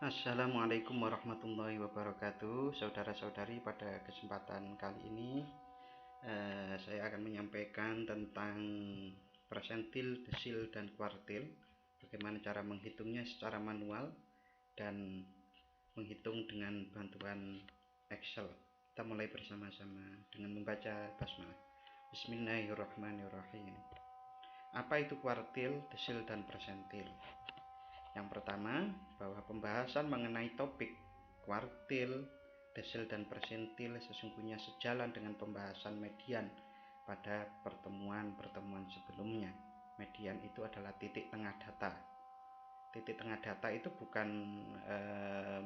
Assalamualaikum warahmatullahi wabarakatuh, saudara-saudari. Pada kesempatan kali ini saya akan menyampaikan tentang persentil, desil, dan kuartil. Bagaimana cara menghitungnya secara manual dan menghitung dengan bantuan Excel. Kita mulai bersama-sama dengan membaca basmalah. Bismillahirrahmanirrahim. Apa itu kuartil, desil, dan persentil? Yang pertama, bahwa pembahasan mengenai topik kuartil, desil, dan persentil sesungguhnya sejalan dengan pembahasan median pada pertemuan-pertemuan sebelumnya. Median itu adalah titik tengah data. Titik tengah data itu bukan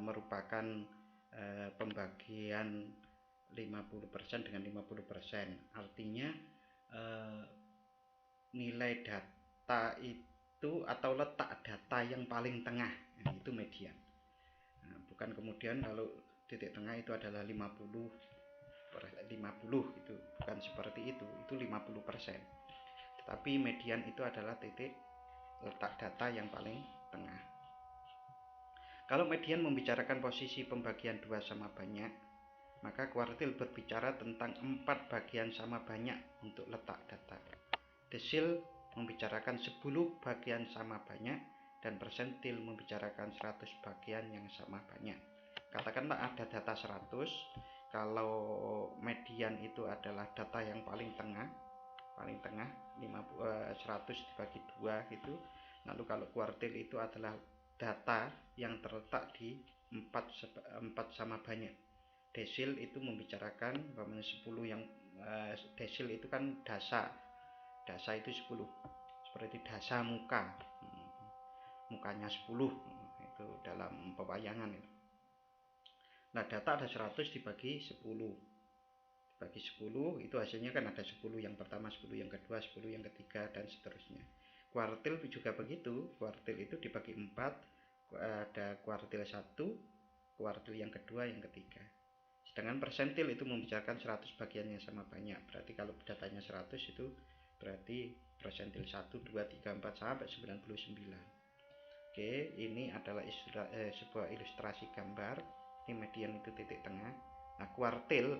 merupakan pembagian 50% dengan 50%. Artinya nilai data itu atau letak data yang paling tengah, itu median. Bukan kemudian kalau titik tengah itu adalah 50 itu bukan seperti itu 50%. Tetapi median itu adalah titik letak data yang paling tengah. Kalau median membicarakan posisi pembagian 2 sama banyak, maka kuartil berbicara tentang 4 bagian sama banyak untuk letak data. Desil membicarakan 10 bagian sama banyak, dan persentil membicarakan 100 bagian yang sama banyak. Katakanlah ada data 100, kalau median itu adalah data yang paling tengah 100 dibagi 2 gitu. Lalu kalau kuartil itu adalah data yang terletak di 4 sama banyak. Desil itu membicarakan 10 yang desil itu kan dasa itu 10, seperti dasa muka, mukanya 10 itu dalam pewayangan itu. Nah, data ada 100 dibagi 10 itu hasilnya kan ada 10 yang pertama, 10 yang kedua, 10 yang ketiga, dan seterusnya. Kuartil juga begitu. Kuartil itu dibagi 4, ada kuartil 1, kuartil yang kedua, yang ketiga. Sedangkan persentil itu membicarakan 100 bagiannya sama banyak. Berarti kalau datanya 100 itu berarti persentil 1, 2, 3, 4 sampai 99. Oke, ini adalah sebuah ilustrasi gambar. Ini median itu titik tengah. Nah, kuartil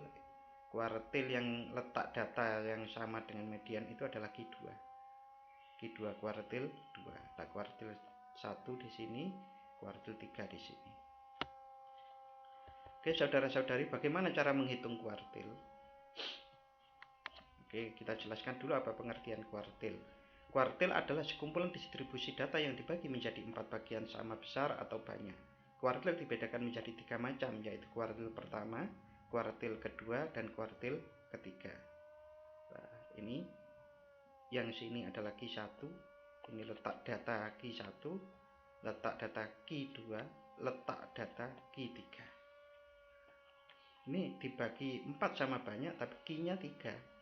yang letak data yang sama dengan median itu adalah Q2. Q2 kuartil 2. Nah, kuartil 1 di sini, kuartil 3 di sini. Oke, saudara-saudari, bagaimana cara menghitung kuartil? Oke, kita jelaskan dulu apa pengertian kuartil. Kuartil adalah sekumpulan distribusi data yang dibagi menjadi 4 bagian sama besar atau banyak. Kuartil dibedakan menjadi 3 macam, yaitu kuartil pertama, kuartil kedua, dan kuartil ketiga. Nah, ini yang sini adalah Q1, ini letak data Q1, letak data Q2, letak data Q3. Ini dibagi 4 sama banyak, tapi Q-nya 3.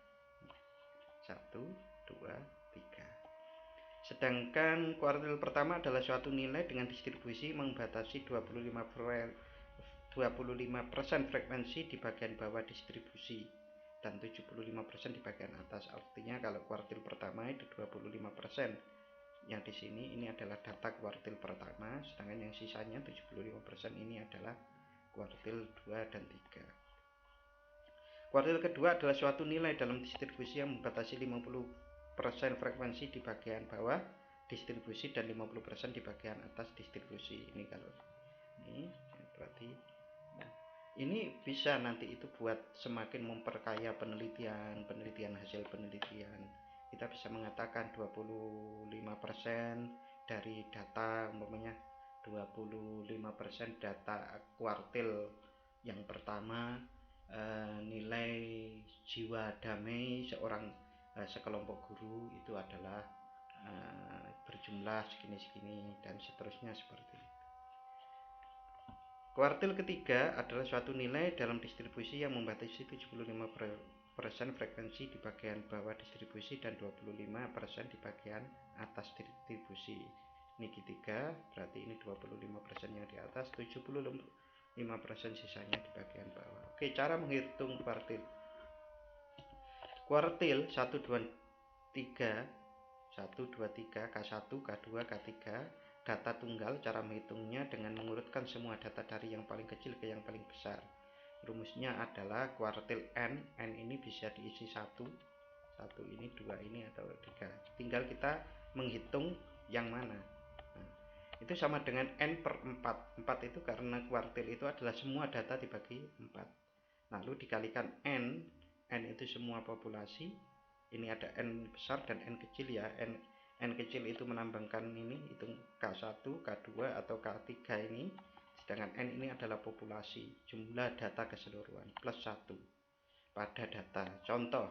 1, 2, 3. Sedangkan kuartil pertama adalah suatu nilai dengan distribusi membatasi 25% frekuensi di bagian bawah distribusi dan 75% di bagian atas. Artinya kalau kuartil pertama itu 25%. Yang di sini ini adalah data kuartil pertama, sedangkan yang sisanya 75% ini adalah kuartil 2 dan 3. Kuartil kedua adalah suatu nilai dalam distribusi yang membatasi 50% frekuensi di bagian bawah distribusi dan 50% di bagian atas distribusi. Ini kalau ini berarti ini bisa nanti itu buat semakin memperkaya penelitian hasil penelitian. Kita bisa mengatakan 25% dari data, umpamanya 25% data kuartil yang pertama, nilai jiwa damai sekelompok guru itu adalah berjumlah segini-segini, dan seterusnya seperti itu. Kuartil ketiga adalah suatu nilai dalam distribusi yang membatasi 75% frekuensi di bagian bawah distribusi dan 25% di bagian atas distribusi. Ini Q3, berarti ini 25% yang di atas, 75% sisanya di bagian bawah. Oke, cara menghitung kuartil. Kuartil 1, 2, 3, K1, K2, K3 data tunggal. Cara menghitungnya dengan mengurutkan semua data dari yang paling kecil ke yang paling besar. Rumusnya adalah kuartil n. N ini bisa diisi 1 ini, 2 ini, atau 3. Tinggal kita menghitung yang mana. Nah, itu sama dengan n per 4. 4 itu karena kuartil itu adalah semua data dibagi 4. Lalu dikalikan n. N itu semua populasi. Ini ada n besar dan n kecil ya. N kecil itu melambangkan ini, hitung K1, K2 atau K3 ini. Sedangkan n ini adalah populasi, jumlah data keseluruhan, plus 1 pada data. Contoh,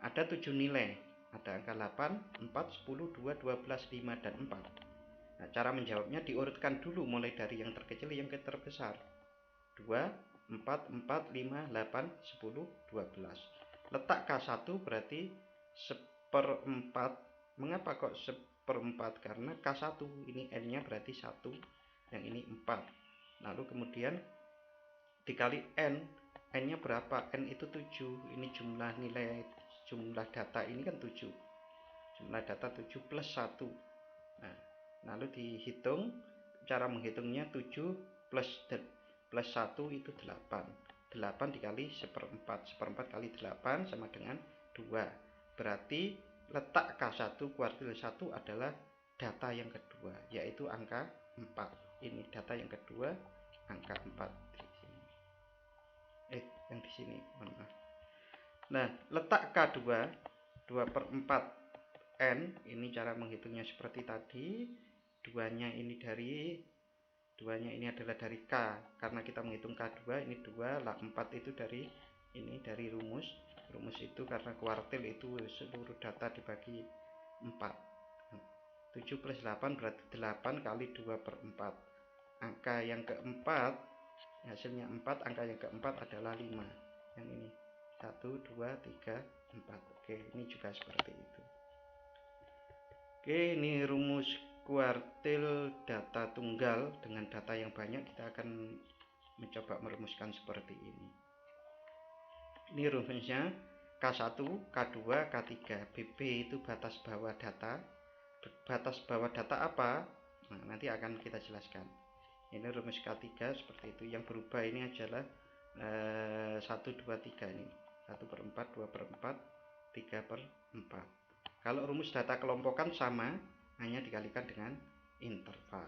ada 7 nilai, ada angka 8, 4, 10, 2, 12, 5, dan 4. Nah, cara menjawabnya diurutkan dulu mulai dari yang terkecil yang ke terbesar. 2, 4, 4, 5, 8, 10, 12. Letak K1 berarti 1/4. Mengapa kok 1/4? Karena K1 ini n-nya berarti 1, yang ini 4. Lalu kemudian dikali n. N-nya berapa? N itu 7. Ini jumlah nilai, jumlah data ini kan 7. Jumlah data 7 plus 1. Nah, lalu dihitung. Cara menghitungnya 7 plus 1 itu 8. 8 dikali 1/4. 1/4 kali 8 sama dengan 2. Berarti letak K1 kuartil 1 adalah data yang kedua, yaitu angka 4. Ini data yang kedua, angka 4 di sini. Yang di sini, mohon maaf. Nah, letak K2 2/4 n, ini cara menghitungnya seperti tadi. Duanya ini adalah dari K, karena kita menghitung K2 ini 2, lah 4 itu dari ini, dari rumus itu karena kuartil itu seluruh data dibagi 4. 7 plus 8 berarti 8 kali 2/4. Angka yang keempat, hasilnya 4, angka yang keempat adalah 5. Yang ini 1, 2, 3, 4. Oke, ini juga seperti itu. Oke, ini rumus kuartil data tunggal dengan data yang banyak. Kita akan mencoba merumuskan seperti ini. Ini rumusnya K1, K2, K3. BB itu batas bawah data. Batas bawah data apa? Nah, nanti akan kita jelaskan. Ini rumus K3 seperti itu. Yang berubah ini adalah 1, 2, 3 ini. 1/4, 2/4, 3/4. Kalau rumus data kelompokan sama, hanya dikalikan dengan interval.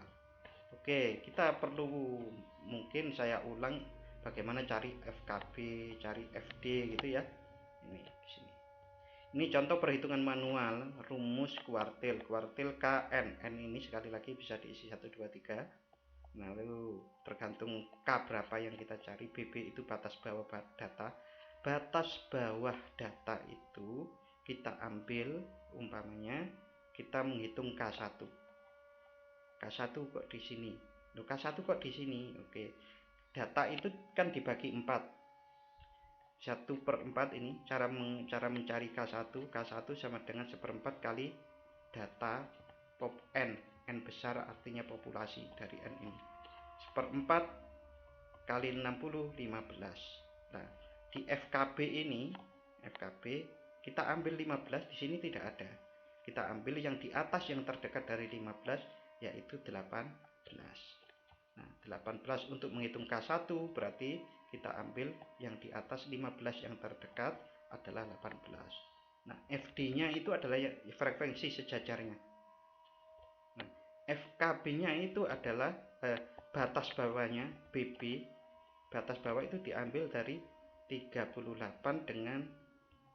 Oke, kita perlu, mungkin saya ulang bagaimana cari FKB, cari FD gitu ya. Ini di sini. Ini contoh perhitungan manual rumus kuartil KN. N ini sekali lagi bisa diisi 1, 2, 3. Lalu tergantung K berapa yang kita cari. BB itu batas bawah data. Batas bawah data itu kita ambil, umpamanya kita menghitung K1. K1 kok di sini. Loh, K1 kok di sini? Oke. Data itu kan dibagi 4. 1/4 ini cara mencari K1. K1 sama dengan 1/4 kali data pop n. N besar artinya populasi dari n ini. 1/4 kali 60, 15. Nah, di FKB ini, kita ambil 15, di sini tidak ada. Kita ambil yang di atas yang terdekat dari 15, yaitu 18. Nah, 18 untuk menghitung K1 berarti kita ambil yang di atas 15 yang terdekat adalah 18. Nah, FD-nya itu adalah frekuensi sejajarnya. Nah, FKB-nya itu adalah batas bawahnya, BB. Batas bawah itu diambil dari 38 dengan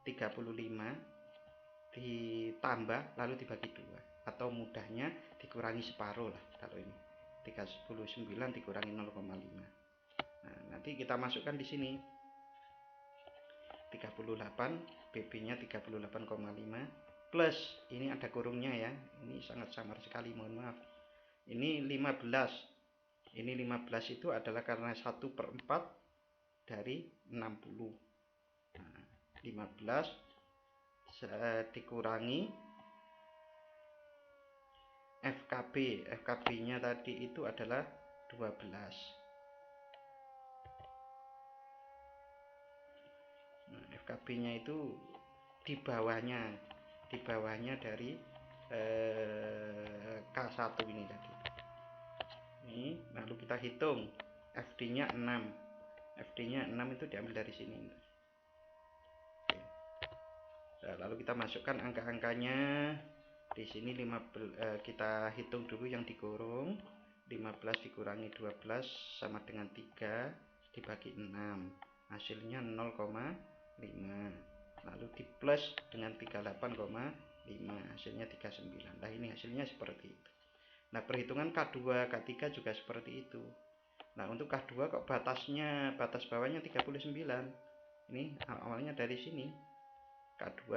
35 ditambah lalu dibagi 2, atau mudahnya dikurangi separuh lah. Kalau ini 39 dikurangi 0,5. Nah, nanti kita masukkan di sini 38, BB-nya 38,5 plus ini ada kurungnya ya. Ini sangat samar sekali, mohon maaf. Ini 15. Ini 15 itu adalah karena 1/4 dari 60. Nah, 15 dikurangi FKB. FKB-nya tadi itu adalah 12. Nah, FKB-nya itu di bawahnya dari K1 ini tadi. Ini lalu kita hitung FD-nya 6. FD-nya 6 itu diambil dari sini. Oke. Nah, lalu kita masukkan angka-angkanya. Di sini kita hitung dulu yang dikurung. 15 dikurangi 12 sama dengan 3 dibagi 6. Hasilnya 0,5. Lalu di plus dengan 38,5, hasilnya 39. Nah, ini hasilnya seperti itu. Nah, perhitungan K2, K3 juga seperti itu. Nah, untuk K2 kok batas bawahnya 39. Ini awalnya dari sini K2.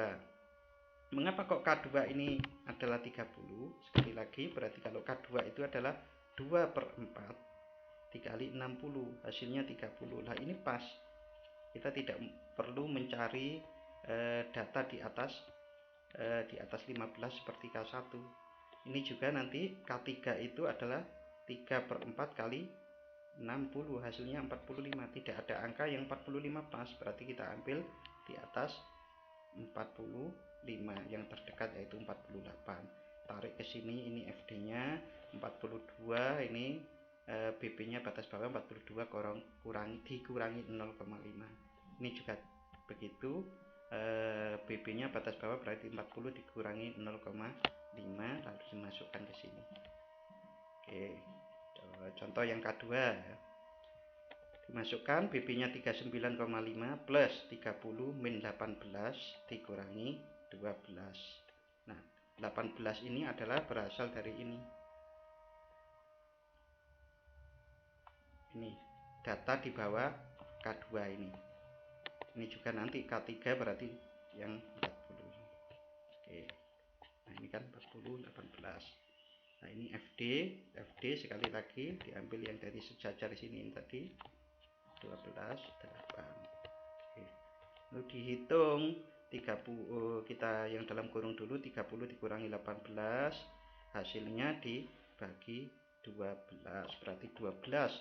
Mengapa kok K2 ini adalah 30? Sekali lagi, berarti kalau K2 itu adalah 2/4 dikali 60, hasilnya 30. Nah, ini pas. Kita tidak perlu mencari data di atas 15 seperti K1. Ini juga nanti K3 itu adalah 3/4 kali 60, hasilnya 45. Tidak ada angka yang 45 pas, berarti kita ambil di atas 45, yang terdekat yaitu 48. Tarik ke sini, ini FD-nya 42, ini BP-nya batas bawah 42 dikurangi 0,5. Ini juga begitu, BP-nya batas bawah berarti 40 dikurangi 0,5, lalu dimasukkan ke sini. Oke, contoh yang kedua, dimasukkan BP-nya 39,5 plus 30 min 18 dikurangi 12. Nah, 18 ini adalah berasal dari ini. Ini data di bawah K2 ini. Ini juga nanti K3 berarti yang 40. Oke. Nah, ini kan 40, 18. Nah, ini FD sekali lagi diambil yang dari sejajar sini yang tadi 12, 8. Oke. Lalu dihitung 30, kita yang dalam kurung dulu, 30 dikurangi 18, hasilnya dibagi 12, berarti 12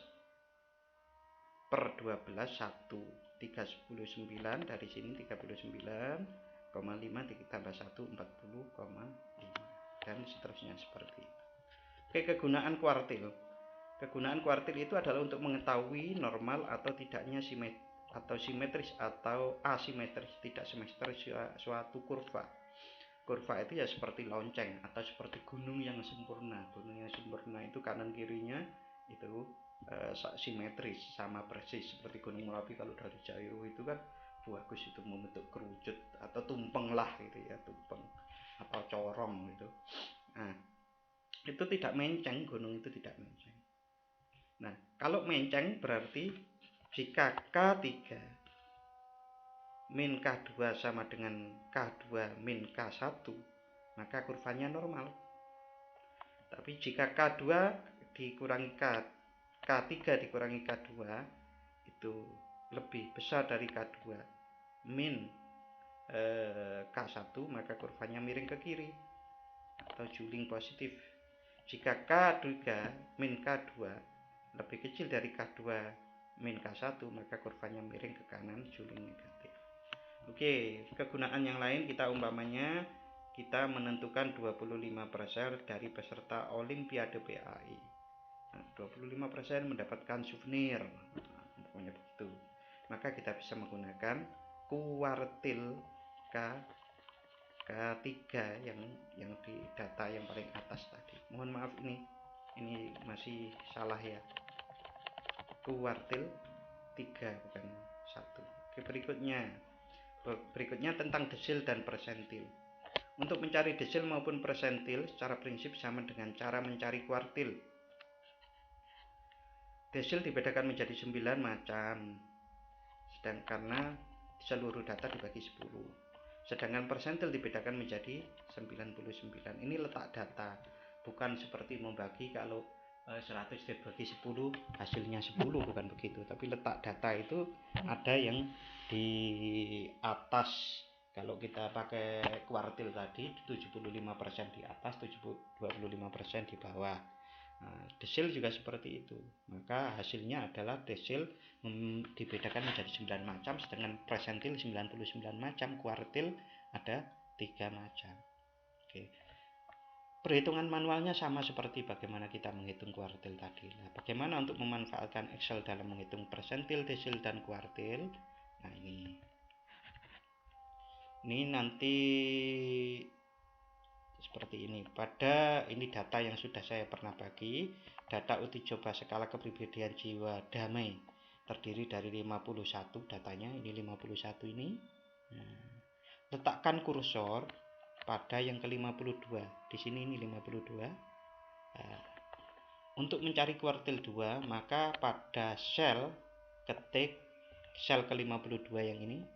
per 12 1. 39 dari sini 39,5 ditambah 1 40,5 dan seterusnya seperti itu. Oke, kegunaan kuartil. Kegunaan kuartil itu adalah untuk mengetahui normal atau tidaknya simetris atau asimetris, tidak simetris suatu kurva. Kurva itu ya seperti lonceng atau seperti gunung yang sempurna. Gunung yang sempurna itu kanan kirinya itu simetris, sama persis seperti Gunung Merapi. Kalau dari jauh itu kan bagus, itu membentuk kerucut atau tumpeng lah gitu ya, tumpeng atau corong gitu. Nah, itu tidak menceng, gunung itu tidak menceng. Nah, kalau menceng berarti jika K3 min K2 sama dengan K2 min K1, maka kurvanya normal. Tapi jika K2 dikurangi K3 dikurangi K2 itu lebih besar dari K2 min K1, maka kurvanya miring ke kiri atau juling positif. Jika K3 min K2 lebih kecil dari K2 min K1, maka kurvanya miring ke kanan, juling negatif. Oke, kegunaan yang lain, kita umpamanya kita menentukan 25% dari peserta Olimpiade PAI. Nah, 25% mendapatkan souvenir, pokoknya begitu. Maka kita bisa menggunakan kuartil K3 yang di data yang paling atas tadi. Mohon maaf, ini masih salah ya. Kuartil 3 bukan 1. Oke, berikutnya tentang desil dan persentil. Untuk mencari desil maupun persentil secara prinsip sama dengan cara mencari kuartil. Desil dibedakan menjadi 9 macam, karena seluruh data dibagi 10. Sedangkan persentil dibedakan menjadi 99. Ini letak data, bukan seperti membagi kalau 100 dibagi 10 hasilnya 10, bukan begitu. Tapi letak data itu ada yang di atas. Kalau kita pakai kuartil tadi 75% di atas, 25% di bawah. Nah, desil juga seperti itu. Maka hasilnya adalah desil dibedakan menjadi 9 macam, sedangkan persentil 99 macam, kuartil ada 3 macam. Oke. perhitungan manualnya sama seperti bagaimana kita menghitung kuartil tadi. Nah, bagaimana untuk memanfaatkan Excel dalam menghitung persentil, desil, dan kuartil? Nah, ini nanti seperti ini. Ini data yang sudah saya pernah bagi. Data uji coba skala kepribadian jiwa damai terdiri dari 51 datanya. Ini 51 ini. Nah, letakkan kursor pada yang ke-52. Di sini ini 52. Nah, untuk mencari kuartil 2, maka pada sel ketik sel ke-52 yang ini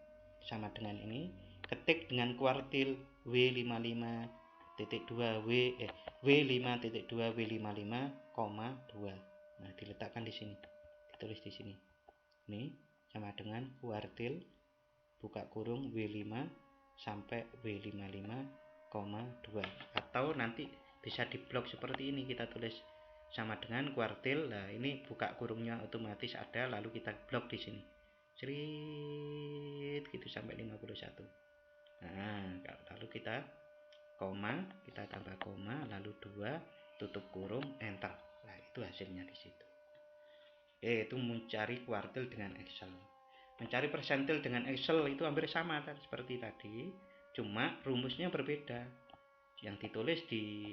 sama dengan ini, ketik dengan kuartil W55.2 W5.2 W55,2. Nah, diletakkan di sini. Ditulis di sini. Ini sama dengan kuartil buka kurung W5 sampai W55,2, atau nanti bisa diblok seperti ini, kita tulis sama dengan kuartil. Nah, ini buka kurungnya otomatis ada, lalu kita blok di sini cerit gitu sampai 51. Nah, lalu kita koma, kita tambah koma, lalu 2 tutup kurung, enter. Nah, itu hasilnya di situ. Itu mencari kuartil dengan Excel. Mencari persentil dengan Excel itu hampir sama seperti tadi, cuma rumusnya berbeda. Yang ditulis di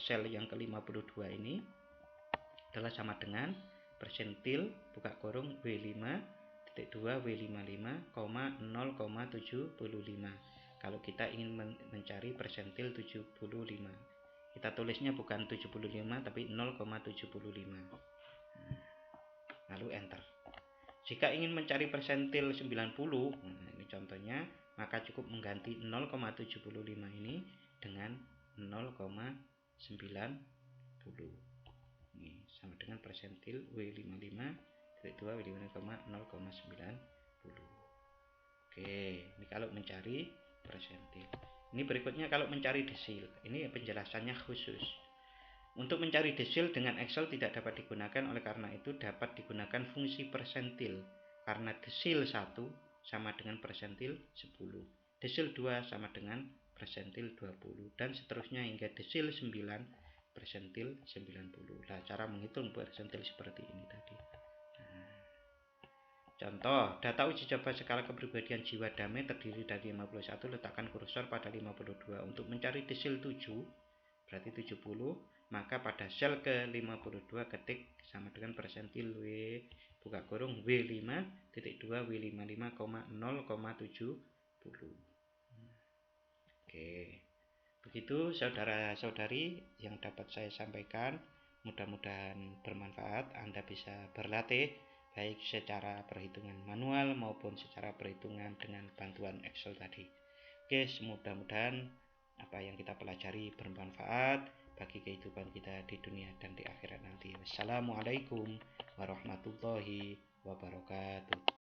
sel yang ke-52 ini adalah sama dengan persentil buka kurung W5.2 W55,0,75. Kalau kita ingin mencari persentil 75, kita tulisnya bukan 75 tapi 0,75. Lalu enter. Jika ingin mencari persentil 90, ini contohnya, maka cukup mengganti 0,75 ini dengan 0,90. Ini sama dengan persentil W55.2 W55,0,90. Oke, ini kalau mencari persentil. Ini berikutnya kalau mencari desil. Ini penjelasannya khusus. Untuk mencari desil dengan Excel tidak dapat digunakan, oleh karena itu dapat digunakan fungsi persentil. Karena desil 1 sama dengan persentil 10, desil 2 sama dengan persentil 20, dan seterusnya hingga desil 9 persentil 90. Nah, cara menghitung persentil seperti ini tadi. Contoh, data uji coba skala kepribadian jiwa damai terdiri dari 51, letakkan kursor pada 52. Untuk mencari desil 7, berarti 70, maka pada sel ke-52 ketik sama dengan persentil W buka kurung W5.2 W55,0,70. Oke, begitu saudara-saudari yang dapat saya sampaikan. Mudah-mudahan bermanfaat. Anda bisa berlatih baik secara perhitungan manual maupun secara perhitungan dengan bantuan Excel tadi. Oke, mudah-mudahan apa yang kita pelajari bermanfaat bagi kehidupan kita di dunia dan di akhirat nanti. Wassalamualaikum warahmatullahi wabarakatuh.